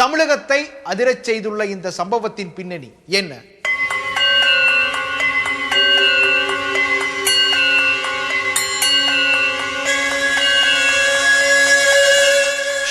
தமிழகத்தை அதிரச் செய்துள்ள இந்த சம்பவத்தின் பின்னணி என்ன?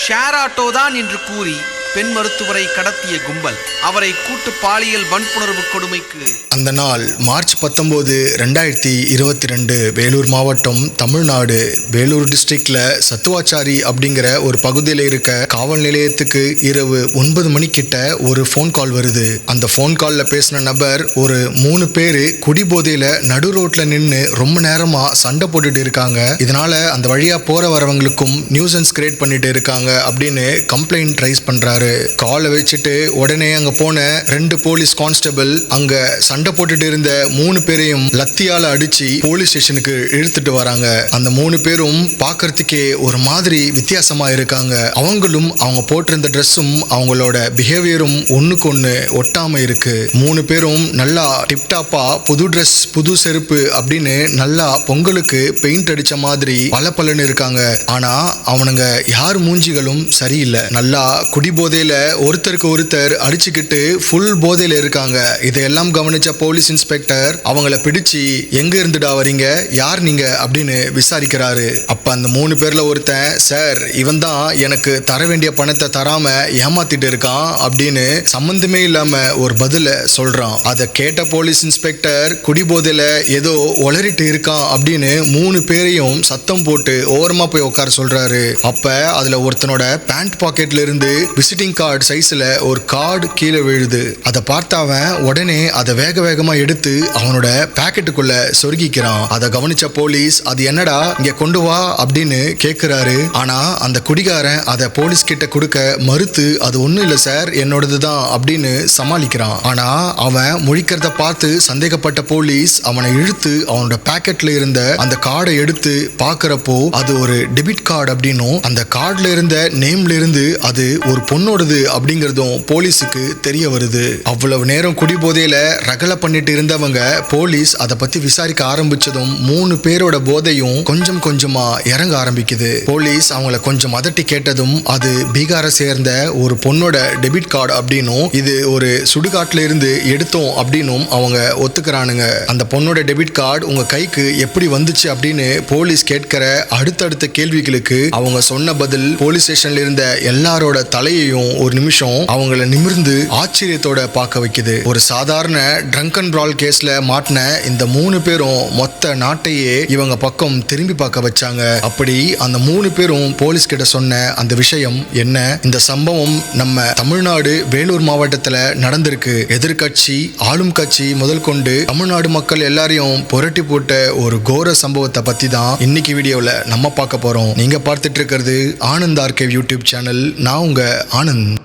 ஷேர் ஆட்டோ தான் என்று கூறி பெண் மருத்துவரை கடத்திய கும்பல் அவரை கூட்டு பாலியல் வன்புணர்வு கொடுமைக்கு அந்த நாள் மார்ச் 19, 2022 வேலூர் மாவட்டம், தமிழ்நாடு. வேலூர் டிஸ்ட்ரிக்ட்ல சத்துவாச்சாரி அப்படிங்கிற ஒரு பகுதியில் இருக்க காவல் நிலையத்துக்கு இரவு 9 மணிக்கிட்ட ஒரு ஃபோன் கால் வருது. அந்த ஃபோன் கால்ல பேசின நபர் ஒரு 3 பேரு குடிபோதையில நடு ரோட்ல நின்று ரொம்ப நேரமா சண்டை போட்டுட்டு இருக்காங்க, இதனால அந்த வழியா போற வரவங்களுக்கும் நியூசன்ஸ் கிரியேட் பண்ணிட்டு இருக்காங்க அப்படின்னு கம்ப்ளைண்ட் ரைஸ் பண்றாரு. காலை வச்சுட்டு உடனே அங்க போன 2 போலீஸ் கான்ஸ்டபிள் அங்க சண்டை போட்டுட்டு இருந்த 3 பேரையும் லத்தியால அடிச்சு போலீஸ் ஸ்டேஷனுக்கு இழுத்துட்டு வராங்க. அந்த 3 பேரும் பார்க்கறதுக்கே ஒரு மாதிரி வித்தியாசமா இருக்காங்க. அவங்களும் அவங்க போட்டிருந்த ட்ரெஸ்ஸும் அவங்களோட பிஹேவியரும் ஒண்ணுக்கு ஒண்ணு ஒட்டாம இருக்கு. 3 பேரும் நல்லா டிப்டாப்பா புது ட்ரெஸ் புது செருப்பு அப்படின்னு நல்லா பொங்கலுக்கு பெயிண்ட் அடிச்ச மாதிரி பலன்னு இருக்காங்க. ஆனா அவனுங்க யார் மூஞ்சிகளும் சரியில்லை. நல்லா குடிபோதையில ஒருத்தருக்கு ஒருத்தர் அடிச்சுக்கிட்டு ஃபுல் போதையில இருக்காங்க. இதையெல்லாம் கவனிச்ச போலீஸ் இன்ஸ்பெக்டர் அவங்கள பிடிச்சு எங்க இருந்துடா வரீங்க, யார் நீங்க அப்படின்னு விசாரிக்கிறாரு. அப்ப அந்த 3 பேர்ல ஒருத்தன், சார் இவன் தான் எனக்கு தர வேண்டிய பணத்தை தராம ஏமாத்திட்டு இருக்கான் அப்படின்னு சம்பந்தமே இல்லாம ஒரு பதில சொல்றான். அதை கேட்ட போலீஸ் இன்ஸ்பெக்டர் குடிபோதையில ஏதோ ஒளறிட்டு இருக்கான் அப்படின்னு 3 பேரையும் சத்தம் போட்டு ஓரமா போய் உட்கார சொல்றாரு. அப்ப அதுல ஒருத்தனோட பேண்ட் பாக்கெட்ல இருந்து விசிட்டிங் கார்டு சைஸ்ல ஒரு கார்டு கீழே விழுது. அதை பார்த்தாவன் உடனே அதை வேகமா எடுத்து அவனோட பாக்கெட்டுக்குள்ள சொருகிக்கிறான். அதை கவனிச்ச போலீஸ், அது என்னடா இங்க கொண்டு வா அப்படின்னு கேக்குறாரு. ஆனா அந்த குடிகாரன் அதை போலீஸ் கிட்ட கொடுக்க மறுத்து, அது ஒண்ணும் இல்ல சார் என்னோடதுதான் அப்படின்னு சமாளிக்கிறான். ஆனா அவன் முழிக்கிறத பார்த்து சந்தேகப்பட்ட போலீஸ் அவனை இழுத்து அவனோட பாக்கெட்ல இருந்த அந்த கார்டை எடுத்து பாக்குறப்போ அது ஒரு டெபிட் கார்டு அப்படின்னும் அந்த கார்டுல இருந்த நேம்ல இருந்து அது ஒரு பொண்ணோடது அப்படிங்கறதும் போலீஸுக்கு தெரிய வருது. அவ்வளவு நேரம் குடிபோதையில ரகலை பண்ணிட்டு இருந்தவங்க போலீஸ் அதை பத்தி விசாரிக்க ஆரம்பிச்சதும் 3 பேரோட போதையும் கொஞ்சம் கொஞ்சமா இறங்க ஆரம்பிக்குது. போலீஸ் அவங்கள கொஞ்சம் அதட்டி கேட்டதும் அது பீகாரை சேர்ந்த ஒரு பொண்ணோட டெபிட் கார்டு அப்படின்னும் இது ஒரு சுடுகாட்டுல இருந்து எடுத்தோம் அப்படின்னும் அவங்க ஒத்துக்கிறானுங்க. அந்த பொண்ணோட டெபிட் கார்டு உங்க கைக்கு எப்படி வந்துச்சு அப்படின்னு போலீஸ் கேட்கிற அடுத்தடுத்த கேள்விகளுக்கு அவங்க சொன்ன பதில் போலீஸ் ஸ்டேஷன்ல இருந்த எல்லாரோட தலையையும் ஒரு நிமிஷம் அவங்கள நிமிர்ந்து ஆச்சரியத்தோட பார்க்க வைக்குது. ஒரு சாதாரண ட்ரங்க் அண்ட் பிரால் கேஸ்ல மாட்டின இந்த 3 பேரும் மொத்த நாட்டையே இவங்க பக்கம் திரும்பி பார்க்க வச்சாங்க. அப்படி அந்த 3 பேரும் போலீஸ் கிட்ட சொன்ன அந்த விஷயம் என்ன? இந்த சம்பவம் நம்ம தமிழ்நாடு வேலூர் மாவட்டத்துல நடந்திருக்கு. எதிர்கட்சி ஆளும் கட்சி முதல் கொண்டு தமிழ்நாடு மக்கள் எல்லாரையும் புரட்டி போட்ட ஒரு கோர சம்பவத்தை பத்தி தான் இன்னைக்கு வீடியோல நம்ம பார்க்க போறோம். நீங்க பார்த்துட்டு இருக்கிறது ஆனந்த் ஆர்கைவ் யூடியூப் சேனல். நான் உங்க ஆனந்த்.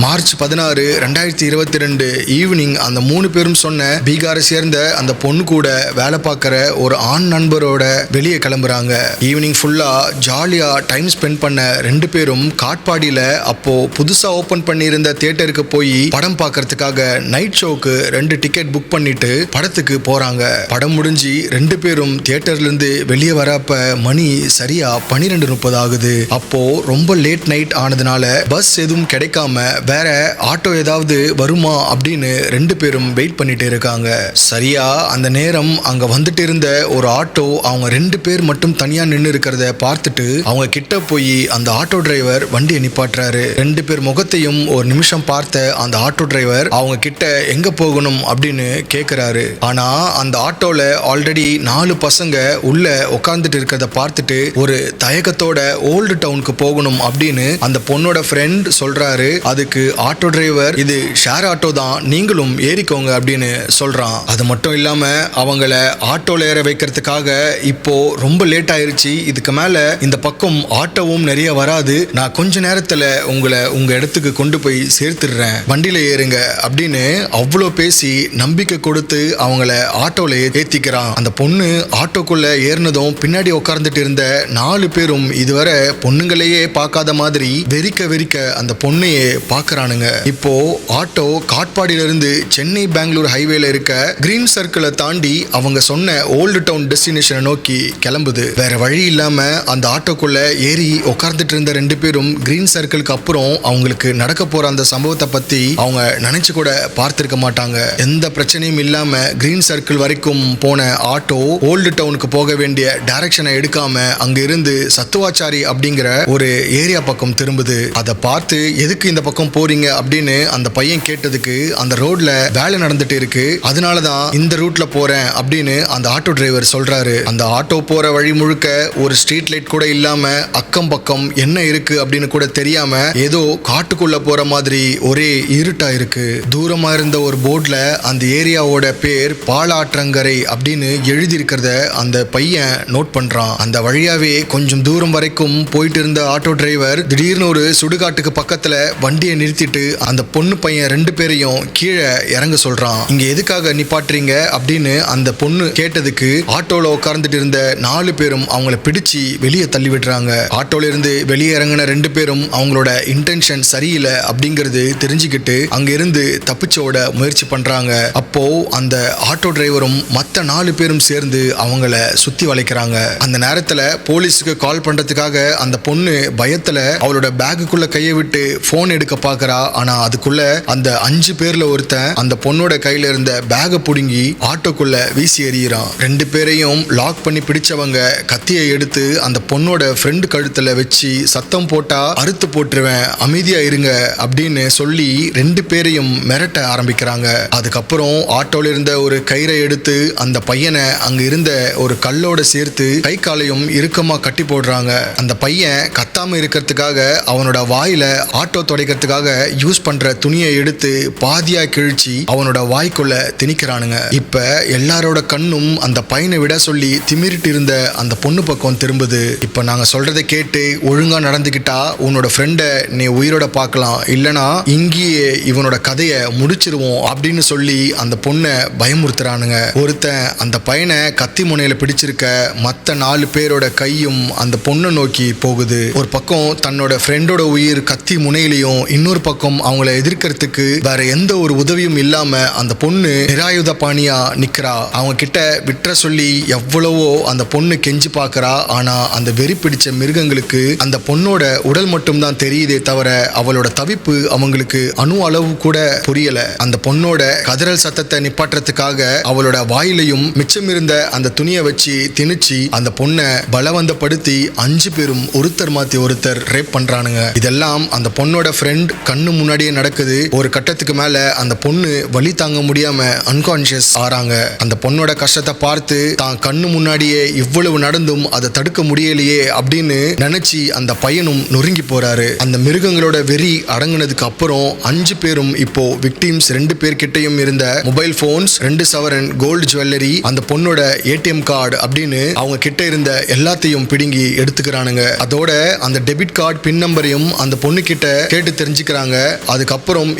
மார்ச் 16, 2022 ஈவினிங் அந்த 3 பேரும் சொன்ன பீகாரை சேர்ந்த அந்த பொண்ணு கூட வேலை பார்க்குற ஒரு ஆண் நண்பரோட வெளியே கிளம்புறாங்க. ஈவினிங் ஃபுல்லா ஜாலியா டைம் ஸ்பெண்ட் பண்ண 2 பேரும் காட்பாடியில அப்போ புதுசா ஓபன் பண்ணியிருந்த தியேட்டருக்கு போய் படம் பார்க்கறதுக்காக நைட் ஷோக்கு 2 டிக்கெட் புக் பண்ணிட்டு படத்துக்கு போறாங்க. படம் முடிஞ்சு 2 பேரும் தியேட்டர்ல இருந்து வெளியே வரப்ப மணி சரியா 12:30 ஆகுது. அப்போ ரொம்ப லேட் நைட் ஆனதுனால பஸ் எதுவும் கிடைக்காம வேற ஆட்டோ ஏதாவது வருமா அப்படின்னு 2 பேரும் வெயிட் பண்ணிட்டு இருக்காங்க. சரியா அந்த நேரம் அங்க வந்துட்டு இருந்த ஒரு ஆட்டோ அவங்க 2 பேர் மட்டும் தனியா நின்று இருக்கிறத பார்த்துட்டு அவங்க கிட்ட போய் அந்த ஆட்டோ டிரைவர் வண்டியை நிப்பாட்டுறாரு. 2 பேர் முகத்தையும் ஒரு நிமிஷம் பார்த்த அந்த ஆட்டோ டிரைவர் அவங்க கிட்ட எங்க போகணும் அப்படின்னு கேக்குறாரு. ஆனா அந்த ஆட்டோல ஆல்ரெடி 4 பசங்க உள்ள உட்கார்ந்துட்டு இருக்கிறத பார்த்துட்டு ஒரு தயக்கத்தோட ஓல்டு டவுனுக்கு போகணும் அப்படின்னு அந்த பொண்ணோட ஃப்ரெண்ட் சொல்றாரு. அதுக்கு ஆட்டோ டிரைவர் இது ஷேர் ஆட்டோ தான், நீங்களும் ஏறிக்கோங்க அப்படின்னு சொல்றான். அது மட்டும் இல்லாம அவங்கள ஆட்டோல ஏற வைக்கிறதுக்காக இப்போ ரொம்ப லேட் ஆயிருச்சு, இதுக்கு மேல இந்த பக்கம் ஆட்டோவும் நிறைய வராது, நான் கொஞ்ச நேரத்துல உங்களை உங்க இடத்துக்கு கொண்டு போய் சேர்த்துடுறேன், வண்டியில ஏறுங்க அப்படின்னு அவ்வளோ பேசி நம்பிக்கை கொடுத்து அவங்கள ஆட்டோல ஏத்திக்கிறான். அந்த பொண்ணு ஆட்டோக்குள்ள ஏறினதும் பின்னாடி உட்கார்ந்துட்டு இருந்த 4 பேரும் இதுவரை பொண்ணுங்களையே பார்க்காத மாதிரி வெறிக்க வெறிக்க அந்த பொண்ணையே பார்க்கறானுங்க. இப்போ ஆட்டோ காட்பாடியில இருந்து சென்னை பெங்களூர் ஹைவேல இருக்க கிரீன் சர்க்கிளை தாண்டி அவங்க சொன்ன ஓல்டு டவுன் டெஸ்டினேஷனை நோக்கி கிளம்புது. வேற வழி இல்லாம அந்த ஆட்டோக்குள்ள ஏறி உட்கார்ந்துட்டு இருந்த 2 பேரும் கிரீன் சர்க்கிளுக்கு அப்புறம் அவங்களுக்கு நடக்க போற அந்த சம்பவத்தை பத்தி அவங்க நினைச்சு கூட பார்த்திருக்க மாட்டாங்க. எந்த பிரச்சனையும் இல்லாம கிரீன் சர்க்கிள் வரைக்கும் போன ஆட்டோ ஓல்டு டவுனுக்கு போக வேண்டிய டைரக்ஷனை எடுக்காம அங்க இருந்து சத்துவாச்சாரி அப்படிங்கிற ஒரு ஏரியா பக்கம் திரும்புது. அதை பார்த்து எதுக்கு இந்த பக்கம் போறீங்க அப்படின்னு அந்த பையன் கேட்டதுக்கு அந்த ரோட்ல வேலை நடந்துட்டு இருக்கு, அதனாலதான் இந்த ரூட்ல போறேன் அப்படின்னு அந்த ஆட்டோ டிரைவர் சொல்றாரு. அந்த ஆட்டோ போற வழி முழுக்க ஒரு ஸ்ட்ரீட் லைட் கூட இல்லாம அக்கம் பக்கம் என்ன இருக்கு அப்படின்னு கூட தெரியாம ஏதோ காட்டுக்குள்ள போற மாதிரி ஒரே இருட்டா இருக்கு. தூரமா இருந்த ஒரு போர்ட்ல அந்த ஏரியாவோட பேர் பாலாற்றங்கரை அப்படின்னு எழுதி இருக்கிறத அந்த பையன் நோட் பண்றான். அந்த வழியாவே கொஞ்சம் தூரம் வரைக்கும் போயிட்டு இருந்த ஆட்டோ டிரைவர் திடீர்னு ஒரு சுடுகாட்டுக்கு பக்கத்துல வண்டியை நிறுத்திட்டு அந்த பொண்ணு பையன் 2 பேரையும் கீழே இறங்க சொல்றான். இங்க எதுக்காக நிப்பாட்டுறீங்க அப்படின்னு அந்த பொண்ணு கேட்டதுக்கு ஆட்டோல உட்கார்ந்துட்டு இருந்த 4 பேரும் அவங்கள பிடிச்சு வெளியே தள்ளி விடுறாங்க. ஆட்டோல இருந்து வெளியே இறங்கின 2 பேரும் அவங்களோட இன்டென்ஷன் சரியில்லை அப்படிங்கிறது தெரிஞ்சுக்கிட்டு அங்க இருந்து தப்பிச்சோட முயற்சி பண்றாங்க. அப்போ அந்த ஆட்டோ டிரைவரும் மத்த 4 பேரும் சேர்ந்து அவங்கள சுத்தி வளைக்கிறாங்க. அந்த நேரத்துல போலீஸுக்கு கால் பண்றதுக்காக அந்த பொண்ணு பயத்துல அவளோட பேக்குக்குள்ள கையை விட்டு போன் எடுக்க பாக்குறா. ஆனா அதுக்குள்ள அந்த 5 பேர்ல ஒருத்தன் அந்த பொண்ணோட கையில இருந்த பேக புடுங்கி ஆட்டோக்குள்ள வீசி எறிகிறான். 2 பேரையும் லாக் பண்ணி பிடிச்சவங்க கத்தியை எடுத்து அந்த பொண்ணோட ஃப்ரெண்டு கழுத்துல வச்சு சத்தம் போட்டா அறுத்து போட்டுருவேன், அமைதியா இருங்க அப்படின்னு சொல்லி 2 பேரையும் மிரட்ட ஆரம்பிக்கிறாங்க. அதுக்கப்புறம் ஆட்டோல இருந்த ஒரு கயிறை எடுத்து அந்த பையனை அங்க இருந்த ஒரு கல்லோட சேர்த்து கை காலையும் இறுக்கமா கட்டி போடுறாங்க. அந்த பையன் கத்தாம இருக்கிறதுக்காக அவனோட வாயில ஆட்டோ துடைக்கிறதுக்காக யூஸ் பண்ற துணியை எடுத்து பாதியா கிழிச்சு அவனோட வாய்க்குள்ள திணிக்கிறானுங்க. இப்ப எல்லாரோட கண்ணும் அந்த பையனை விட சொல்லி திமிரிட்டு இருந்த அந்த பொண்ணு பக்கம் திரும்புது. இப்ப நாங்க சொல்றதை கேட்டு ஒழுங்கா நடந்துக்கிட்டா உன்னோட ஃப்ரெண்ட நீ உயிரோட பார்க்கலாம், இல்லனா இங்கேயே இவனோட கதையை முடிச்சிருவோம் அப்படின்னு சொல்லி அந்த பொண்ணை பயமுறுத்துறானுங்க. ஒருத்தன் அந்த பையனை கத்தி முனையில பிடிச்சிருக்க மத்த 4 பேரோட கையும் அந்த பொண்ணை நோக்கி போகுது. ஒரு பக்கம் தன்னோட ஃப்ரெண்டோட உயிர் கத்தி முனையிலையும், இன்னொரு பக்கம் அவங்கள எதிர்க்கிறதுக்கு வேற எந்த ஒரு உதவியும் இல்லாம அந்த பொண்ணு நிராயுத பாணியா நிக்கிறா. அவங்க கிட்ட விட்டுற சொல்லி எவ்வளவோ அந்த பொண்ணு கெஞ்சி பாக்குறா. ஆனா அந்த வெறி பிடிச்ச மிருகங்களுக்கு அந்த பொண்ணோட உடல் மட்டும் தான் தெரியுதே தவிர அவளோட தவிப்பு அவங்களுக்கு அணு அளவு கூட புரியல. அந்த பொண்ணோட கதறல் சத்தத்தை நிப்பாட்டுறதுக்காக அவளோட வாயிலையும் மிச்சம் இருந்த அந்த துணியை வச்சு திணிச்சு அந்த பொண்ணை பலவந்தப்படுத்தி 5 பேரும் ஒருத்தர் மாத்தி ஒருத்தர் ரேப் பண்றானுங்க. இதெல்லாம் அந்த பொண்ணோட ஃப்ரெண்ட் கண்ணு முன்னாடியே நடக்குது. ஒரு கட்டத்துக்கு மேல அந்த பொண்ணு வலி தாங்க முடியாம அன்கான்சியஸ் ஆறாங்க. அந்த பொண்ணோட கஷ்டத்தை பார்த்து தான் கண்ணு முன்னாடியே இவ்வளவு நடந்தும் அதை தடுக்க முடியலையே அப்படின்னு நினைச்சு அந்த பையனும் நொறுங்கி போறாரு. அந்த மிருகங்களோட வெறி அடங்குனதுக்கு அப்புறம் 5 பேரும் இப்போ விக்டிம்ஸ் 2 பேர்கிட்டையும் இருந்த மொபைல் போன்ஸ், 2 சவரன் கோல்டு ஜுவல்லரி, அந்த பொண்ணோட ஏடிஎம் கார்டு அப்படின்னு அவங்க கிட்ட இருந்த எல்லாத்தையும் பிடுங்கி எடுத்துக்கிறானுங்க. அதோட அந்த டெபிட் கார்டு பின் நம்பரையும் அந்த பொண்ணு கிட்ட கேட்டு தெரிஞ்சுக்கிறாங்க. அதுக்கப்புறம்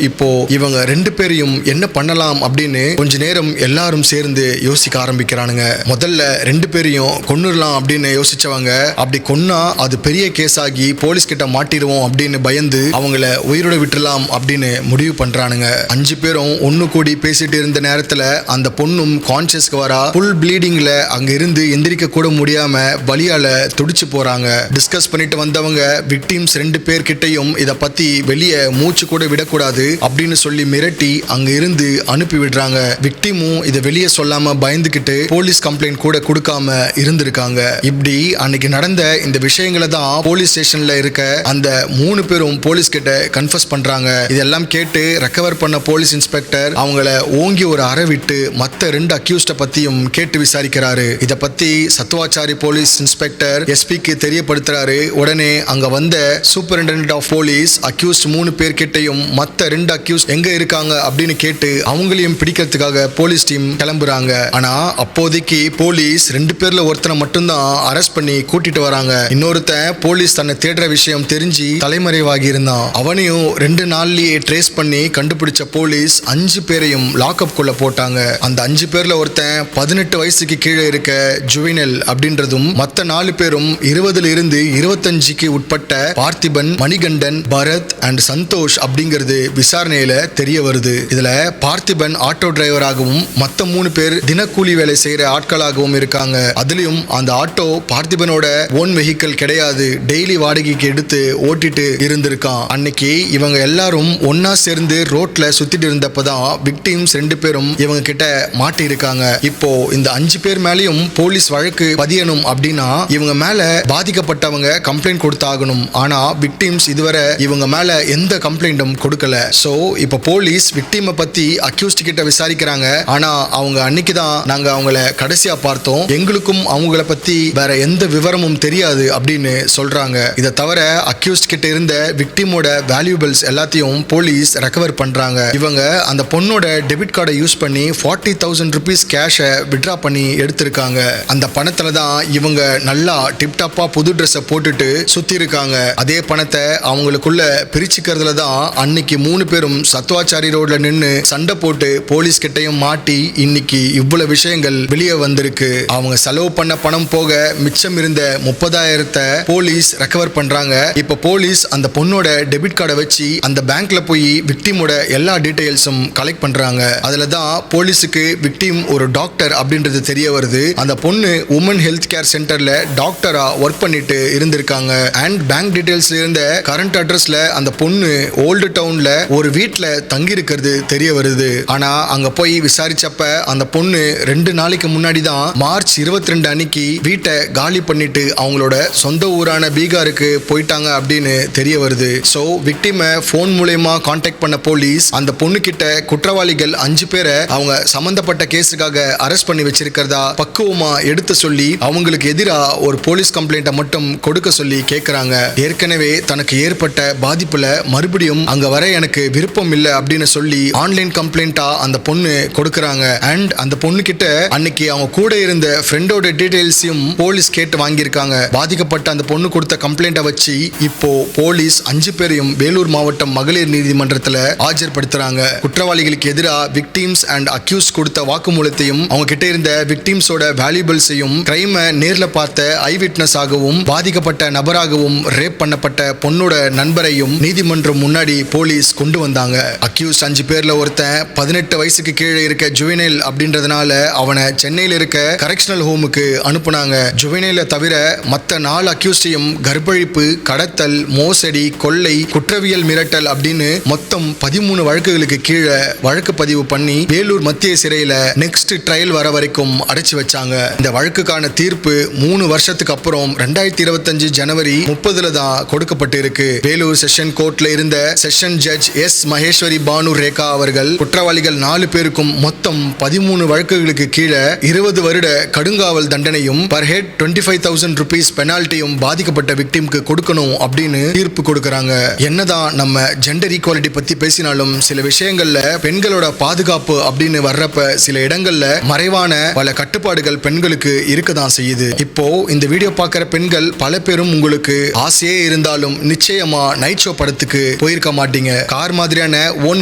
இப்போ இவங்க 2 பேரையும் என்ன பண்ணலாம் அப்படின்னு கொஞ்ச நேரம் எல்லாரும் சேர்ந்து யோசிக்க ஆரம்பிக்கிறானுங்க. முதல்ல 2 பேரையும் கொன்னுடலாம் அப்படின்னு யோசிச்சவங்க அப்படி கொன்னா அது பெரிய கேஸ் ஆகி போலீஸ் கிட்ட மாட்டிடுவோம் அப்படின்னு பயந்து அவங்கள உயிரோட விட்டுலாம் அப்படின்னு முடிவு பண்றானுங்க. 5 பேரும் ஒண்ணு கூடி பேசிட்டு இருந்த நேரத்துல அந்த பொண்ணும் கான்சியஸ்க்கு வரா. ஃபுல் ப்ளீடிங்ல அங்க இருந்து எந்திரிக்க கூட முடியாம வலியால துடிச்சு போறாங்க. டிஸ்கஸ் பண்ணிட்டு வந்தவங்க விக்டிம்ஸ் 2 பேர்கிட்டையும் இத பத்தி வெளியே மூச்சு கூட விடக்கூடாது அப்படின்னு சொல்லி மிரட்டி அங்க இருந்து அனுப்பி விடுறாங்க. விக்டிமும் இதை வெளியே சொல்லாம பயந்துகிட்டு போலீஸ் கம்ப்ளைண்ட் கூட கொடுக்காம இருந்திருக்காங்க. இப்படி அன்னைக்கு நடந்த இந்த விஷயங்களை தான் போலீஸ் ஸ்டேஷன்ல இருக்க அந்த 3 பேரும் போலீஸ் கிட்ட கன்ஃபஸ் பண்றாங்க. இதெல்லாம் கேட்டு ரெக்கவர் பண்ண போலீஸ் இன்ஸ்பெக்டர் அவங்கள ஓங்கி ஒரு அறை விட்டு மத்த 2 அக்யூஸ்ட பத்தியும் கேட்டு விசாரிக்கிறாரு. இத பத்தி சத்துவாச்சாரி போலீஸ் இன்ஸ்பெக்டர் எஸ்பிக்கு தெரியப்படுத்துறாரு. உடனே அங்க வந்த சூப்பரிண்டென்டென்ட் ஆஃப் போலீஸ் அக்யூஸ்ட் 3 பேர்கிட்டையும் மத்த 2 அக்யூஸ் எங்க இருக்காங்க அப்படின்னு கேட்டு அவங்களையும் பிடிக்கிறதுக்காக போலீஸ் டீம் கிளம்புறாங்க. ஆனா அப்போதைக்கு போலீஸ் 2 பேர்ல ஒருத்தனை மட்டும்தான் அரெஸ்ட் பண்ணி கூட்டிட்டு வராங்க. இன்னொருத்தன் போலீஸ் தன்னை தேடுற விஷயம் தெரிஞ்சு தலைமறைவாகி இருந்தான். அவனையும் 2 நாள்லயே ட்ரேஸ் பண்ணி கண்டுபிடிச்ச போலீஸ் 5 பேரையும் லாக்அப் குள்ள போட்டாங்க. அந்த 5 பேர்ல ஒருத்தன் 18 வயசுக்கு கீழே இருக்க ஜுவினல் அப்படின்றதும் மத்த 4 பேரும் 20 இருந்து 25க்கு உட்பட்ட பார்த்திபன், மணிகண்டன், பரத் அண்ட் சந்தோஷ் அப்படிங்கிறது விசாரணையில தெரிய வருது. இதுல பார்த்திபன் ஆட்டோ டிரைவராகவும் மத்த 3 பேர் தினக்கூலி வேலை செய்யற ஆட்களாகவும் இருக்காங்க. அதுலயும் அந்த ஆட்டோ பார்த்திபனோட ஓன் வெஹிக்கிள் கிடையாது, டெய்லி வாடகைக்கு எடுத்து ஓட்டிட்டு இருந்திருக்கான். அன்னைக்கு இவங்க எல்லாரும் ஒன்னா சேர்ந்து ரோட்ல சுத்திட்டு இருந்தப்பதான் விக்டிம்ஸ் 2 பேரும் இவங்க கிட்ட மாட்டி இருக்காங்க. இப்போ இந்த 5 பேர் மேலயும் போலீஸ் வழக்கு பதியணும் அப்படின்னா இவங்க மேல பாதிக்கப்பட்டவங்க கம்ப்ளைண்ட் கொடுத்தாகணும். ஆனா விக்டிம்ஸ் இதுவரை இவங்க மேல எந்த கம்ப்ளைண்டும் கொடுக்கல. சோ இப்போ போலீஸ் விக்டிமை பத்தி அக்யூஸ்ட் கிட்ட விசாரிக்கிறாங்க. ஆனா அவங்க அன்னைக்கு தான் நாங்க அவங்கள கடைசியா பார்த்தோம், எங்களுக்கும் அவங்கள பத்தி வேற எந்த விவரமும் தெரியாது அப்படின்னு சொல்றாங்க. இதை தவிர அக்யூஸ்ட் கிட்ட இருந்த விக்டிமோட வேல்யூபிள்ஸ் எல்லாத்தையும் போலீஸ் ரெக்கவர் பண்றாங்க. இவங்க அந்த பொண்ணோட டெபிட் கார்டை யூஸ் பண்ணி 40,000 rupees கேஷை வித்ட்ரா பண்ணி எடுத்திருக்காங்க. அந்த பணத்துல தான் இவங்க நல்லா டிப்டாப்பா புது ட்ரெஸ்ஸை போட்டுட்டு சுத்தி இருக்காங்க. அதே பணத்தை அவங்களுக்குள்ள பிரிச்சுக்கிறதுல தான் அன்னைக்கு 3 பேரும் சத்வாச்சாரி ரோட்ல நின்று சண்டை போட்டு போலீஸ் கிட்டையும் மாட்டி இன்னைக்கு இவ்வளவு விஷயங்கள் வெளியே வந்திருக்கு. அவங்க செலவு பண்ண பணம் போக மிச்சம் இருந்த 30,000 போலீஸ் ரெக்கவர் பண்றாங்க. இப்ப போலீஸ் அந்த பொண்ணோட டெபிட் கார்டை வச்சு அந்த பேங்க்ல போய் விக்டிமோட எல்லா டீடைல்ஸும் கலெக்ட் பண்றாங்க. அதுல தான் போலீஸுக்கு விக்டிம் ஒரு டாக்டர் அப்படின்றது தெரிய வருது. அந்த பொண்ணு உமன் ஹெல்த் கேர் சென்டர்ல டாக்டரா ஒர்க் பண்ணிட்டு இருந்திருக்காங்க. அண்ட் பேங்க் டீடைல்ஸ்ல இருந்த கரண்ட் அட்ரஸ்ல அந்த பொண்ணு ஓல்டு டவுன்ல ஒரு வீட்ல தங்கி இருக்கிறது தெரிய வருது. ஆனா அங்க போய் விசாரிச்சப்ப அந்த பொண்ணு 2 நாளைக்கு முன்னாடி தான் மார்ச் 22 அன்னைக்கு வீட்டை காலி பண்ணிட்டு அவங்களோட சொந்த ஊரான பீகாருக்கு போயிட்டாங்க அப்படின்னு தெரிய வருது. சோ விக்டிமை போன் மூலமா கான்டாக்ட் பண்ண போலீஸ் அந்த பொண்ணு கிட்ட குற்றவாளிகள் 5 பேரை அவங்க சம்பந்தப்பட்ட கேஸுக்காக அரெஸ்ட் பண்ணி வச்சிருக்கிறதா பக்குவமா எடுத்து சொல்லி அவங்களுக்கு எதிராக ஒரு போலீஸ் கம்ப்ளைண்ட்டை மட்டும் கொடுக்க சொல்லி கேட்கறாங்க. ஏற்கனவே தனக்கு ஏற்பட்ட பாதிப்புல மறுபடியும் அங்க வர எனக்கு விருப்பம் இல்லை அப்படின்னு சொல்லி ஆன்லைன் கம்ப்ளைண்டா அந்த பொண்ணு கொடுக்கறாங்க. அண்ட் அந்த பொண்ணு கிட்ட அன்னைக்கு அவங்க கூட இருந்த ஃப்ரெண்டோட டீடைல்ஸையும் போலீஸ் கேட்டு வாங்கியிருக்காங்க. பாதிக்கப்பட்ட அந்த பொண்ணு கொடுத்த கம்ப்ளைண்ட்டை வச்சு இப்போ போலீஸ் 5 பேரையும் வேலூர் மாவட்டம் மகளிர் நீதிமன்றத்தில் ஆஜர்படுத்துறாங்க. குற்றவாளிகளுக்கு எதிராக விக்டிம்ஸ் அண்ட் அக்யூஸ் கொடுத்த வாக்குமூலத்தையும் அவங்க கிட்ட இருந்த விக்டிம்ஸோட வேல்யூபிள்ஸையும் கிரைமை நேர்ல பார்த்த ஐ விட்னஸ் ஆகவும் பாதிக்கப்பட்ட நபராகவும் ரேப் பண்ணப்பட்ட பொண்ணோட நண்பரையும் நீதிமன்றம் முன்னாடி போலீஸ் கொண்டு வந்தாங்க. அக்யூஸ் 5 பேர்ல ஒருத்தன் 18 வயசுக்கு கீழே இருக்க ஜுவனைல் அப்படின்றதுனால அவனை சென்னையில் இருக்க கரெக்ஷனல் ஹோமுக்கு அனுப்புனாங்க. ஜுவனைல தவிர மற்ற 4 அக்யூஸ்டையும் கற்பழிப்பு, கடத்தல், மோசடி, கொள்ளை, குற்றவியல் மிரட்டல் அப்படின்னு மொத்தம் 13 வழக்குகளுக்கு கீழே வழக்கு பதிவு பண்ணி வேலூர் மத்திய சிறையில நெக்ஸ்ட் ட்ரையல் வர வரைக்கும் அடைச்சு வச்சாங்க. இந்த வழக்குக்கான தீர்ப்பு 3 வருஷத்துக்கு அப்புறம் 2025 ஜனவரி 30 தான் கொடுக்கப்பட்டு இருக்கு. வேலூர் செஷன் கோர்ட்ல இருந்த session judge S Maheswari Banu Rekha அவர்கள் குற்றவாளிகள் 4 பேருக்கும் மொத்தம் 13 வழக்குகளுக்கு கீழே 20 வருட கடுங்காவல் தண்டனையும் பர் ஹெட் 25,000 rupees பெனால்ட்டியும் பாதிக்கப்பட்ட விக்டிம்க்கு கொடுக்கணும் அப்படின்னு தீர்ப்பு கொடுக்கறாங்க. என்னதான் நம்ம ஜெண்டர் ஈக்குவாலிட்டி பத்தி பேசினாலும் சில விஷயங்கள்ல பெண்களோட பாதுகாப்பு அப்படின்னு வர்றப்ப சில இடங்கள்ல மறைவான பல கட்டுப்பாடுகள் பெண்களுக்கு இருக்கதான் செய்யுது. இப்போ இந்த வீடியோ பார்க்கிற பெண்கள் பல பேரும் உங்களுக்கு ஆசையே இருந்தாலும் நிச்சயமா நைட் ஷோ படத்துக்கு போயிருக்க மாட்டீங்க. கார் மாதிரியான ஓன்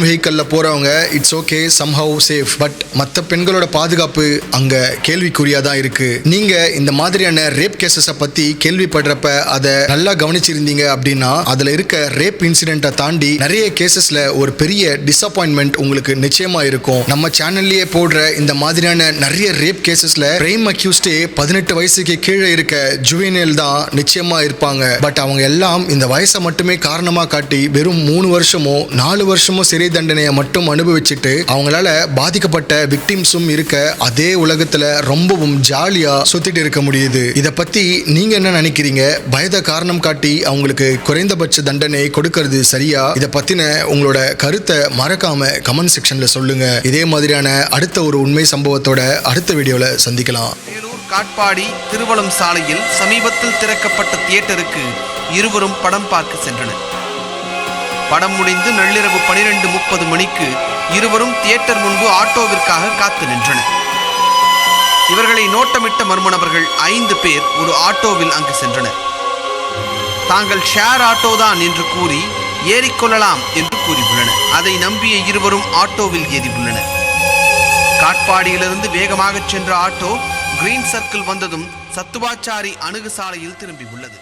வெஹிக்கல்ல போறவங்க it's okay, somehow safe. But மற்ற பெண்களோட பாதுகாப்பு அங்க கேள்விக்குறியா தான் இருக்கு. நீங்க இந்த மாதிரியான ரேப் கேசஸை பத்தி கேள்விப்படுறப்ப அதை நல்லா கவனிச்சிருந்தீங்க அப்படின்னா அதுல இருக்க ரேப் இன்சிடென்ட்டை தாண்டி நிறைய கேசஸ்ல ஒரு பெரிய டிசப்பாயின்மெண்ட் உங்களுக்கு நிச்சயமா இருக்கும். நம்ம சேனல்லயே போடுற இந்த மாதிரியான நிறைய ரேப் கேசஸ்ல பிரைம் அக்யூஸ்டே 18 வயசுக்கு கீழே இருக்க ஜுவனைல் தான் நிச்சயமா இருப்பாங்க. பட் அவங்க எல்லாம் இந்த வயசை மட்டுமே காரணமா காட்டி வெறும் 3 வருஷமோ 4 வருஷமோ சிறை தண்டனையை மட்டும் அனுபவிச்சுட்டு அவங்களால பாதிக்கப்பட்ட விக்டிம்ஸும் இருக்க அதே உலகத்துல ரொம்பவும் ஜாலியா சுத்திட்டு இருக்க முடியுது. இத பத்தி நீங்க என்ன நினைக்கிறீங்க? பயத காரணம் காட்டி அவங்களுக்கு குறைந்தபட்ச தண்டனை கொடுக்கிறது சரியா? இத பத்தின உங்களோட கருத்தை மறக்காம கமெண்ட் செக்ஷன்ல சொல்லுங்க. இதே மாதிரியான அடுத்த ஒரு உண்மை சம்பவத்தோட அடுத்த வீடியோல சந்திக்கலாம். வேலூர் காட்பாடி திருவலம் சாலையில் சமீபத்தில் திறக்கப்பட்ட தியேட்டருக்கு இருவரும் படம் பார்க்க சென்றனர். படம் முடிந்து நள்ளிரவு 12:30 மணிக்கு இருவரும் தியேட்டர் முன்பு ஆட்டோவிற்காக காத்து நின்றனர். இவர்களை நோட்டமிட்ட மர்ம நபர்கள் 5 பேர் ஒரு ஆட்டோவில் அங்கு சென்றனர். தாங்கள் ஷேர் ஆட்டோதான் என்று கூறி ஏறிக்கொள்ளலாம் என்று கூறியுள்ளனர். அதை நம்பிய இருவரும் ஆட்டோவில் ஏறியுள்ளனர். காட்பாடியிலிருந்து வேகமாக சென்ற ஆட்டோ கிரீன் சர்க்கிள் வந்ததும் சத்துவாச்சாரி அணுகு சாலையில் திரும்பியுள்ளது.